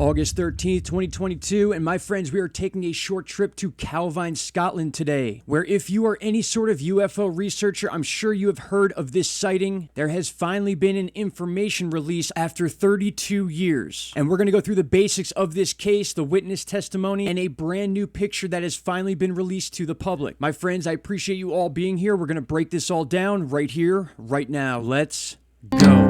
August 13th, 2022, and my friends, we are taking a short trip to CALVINE, Scotland today, where if you are any sort of UFO researcher, I'm sure you have heard of this sighting. There has finally been an information release after 32 years. And we're going to go through the basics of this case, the witness testimony, and a brand new picture that has finally been released to the public. My friends, I appreciate you all being here. We're going to break this all down right here, right now. Let's go.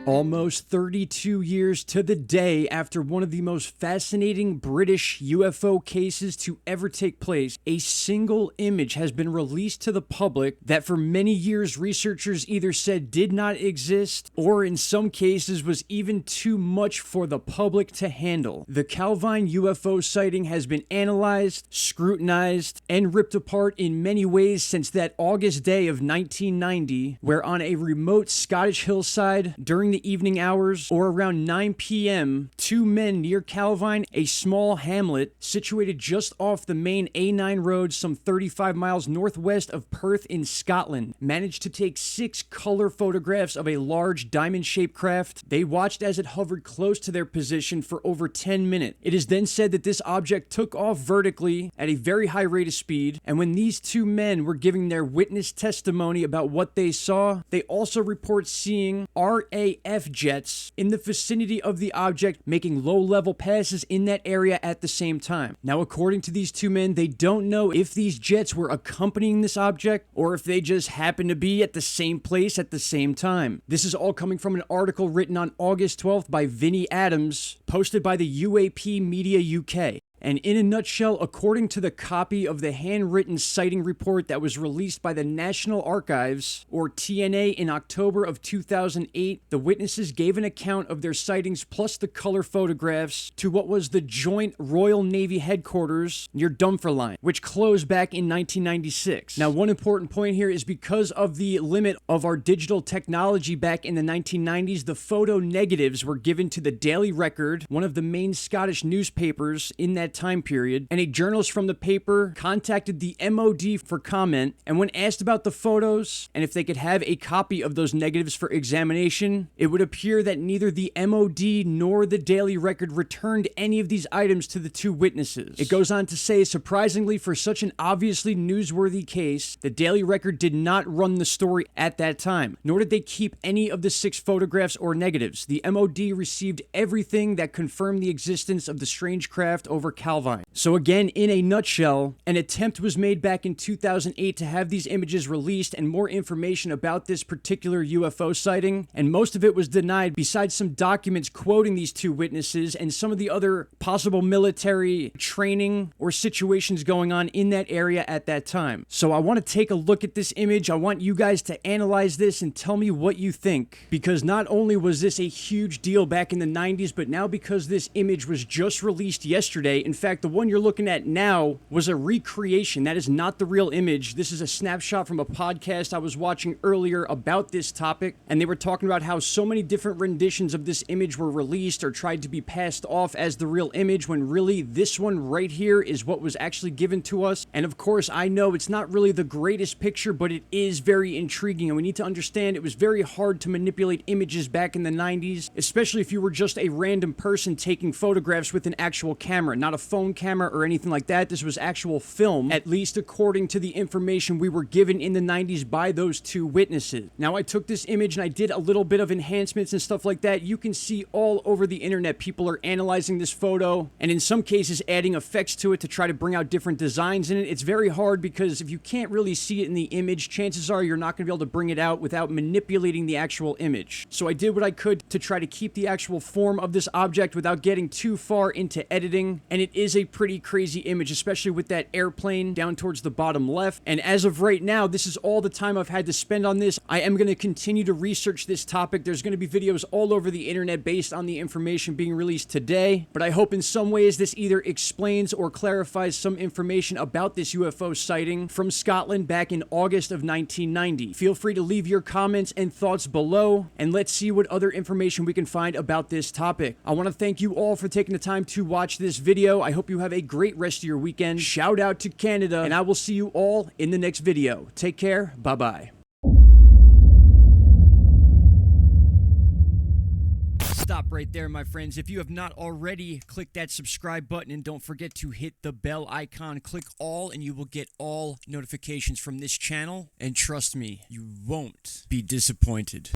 Almost 32 years to the day after one of the most fascinating British UFO cases to ever take place, a single image has been released to the public that for many years researchers either said did not exist or in some cases was even too much for the public to handle. The CALVINE UFO sighting has been analyzed, scrutinized, and ripped apart in many ways since that August day of 1990, where on a remote Scottish hillside during the evening hours or around 9 p.m., two men near CALVINE, a small hamlet situated just off the main A9 road some 35 miles northwest of Perth in Scotland, managed to take 6 color photographs of a large diamond-shaped craft. They watched as it hovered close to their position for over 10 minutes. It is then said that this object took off vertically at a very high rate of speed, and when these two men were giving their witness testimony about what they saw, they also report seeing RAF jets in the vicinity of the object making low-level passes in that area at the same time. Now, according to these two men, they don't know if these jets were accompanying this object or if they just happened to be at the same place at the same time. This is all coming from an article written on August 12th by Vinnie Adams, posted by the UAP Media UK. And in a nutshell, according to the copy of the handwritten sighting report that was released by the National Archives, or TNA, in October of 2008, the witnesses gave an account of their sightings plus the color photographs to what was the Joint Royal Navy headquarters near Dunfermline, which closed back in 1996. Now, one important point here is because of the limit of our digital technology back in the 1990s, the photo negatives were given to the Daily Record, one of the main Scottish newspapers in that time period, and a journalist from the paper contacted the MOD for comment, and when asked about the photos and if they could have a copy of those negatives for examination, it would appear that neither the MOD nor the Daily Record returned any of these items to the two witnesses. It goes on to say, surprisingly, for such an obviously newsworthy case, the Daily Record did not run the story at that time, nor did they keep any of the 6 photographs or negatives. The MOD received everything that confirmed the existence of the strange craft over CALVINE. So again, in a nutshell, an attempt was made back in 2008 to have these images released and more information about this particular UFO sighting, and most of it was denied besides some documents quoting these two witnesses and some of the other possible military training or situations going on in that area at that time. So I want to take a look at this image. I want you guys to analyze this and tell me what you think, because not only was this a huge deal back in the 90s, but now because this image was just released yesterday. In fact, the one you're looking at now was a recreation. That is not the real image. This is a snapshot from a podcast I was watching earlier about this topic, and they were talking about how so many different renditions of this image were released or tried to be passed off as the real image, when really this one right here is what was actually given to us. And of course, I know it's not really the greatest picture, but it is very intriguing, and we need to understand it was very hard to manipulate images back in the 90s, especially if you were just a random person taking photographs with an actual camera, not a phone camera or anything like that. This was actual film, at least according to the information we were given in the 90s by those two witnesses. Now, I took this image and I did a little bit of enhancements and stuff like that. You can see all over the internet people are analyzing this photo and in some cases adding effects to it to try to bring out different designs in it. It's very hard because if you can't really see it in the image, chances are you're not going to be able to bring it out without manipulating the actual image. So I did what I could to try to keep the actual form of this object without getting too far into editing, and it is a pretty crazy image, especially with that airplane down towards the bottom left. And as of right now, this is all the time I've had to spend on this. I am going to continue to research this topic. There's going to be videos all over the internet based on the information being released today, but I hope in some ways this either explains or clarifies some information about this UFO sighting from Scotland back in August of 1990. Feel free to leave your comments and thoughts below, and let's see what other information we can find about this topic. I want to thank you all for taking the time to watch this video. video. I hope you have a great rest of your weekend. Shout out to Canada, and I will see you all in the next video. Take care. Bye-bye. Stop right there, my friends. If you have not already, click that subscribe button and don't forget to hit the bell icon. Click all and you will get all notifications from this channel. And trust me, you won't be disappointed.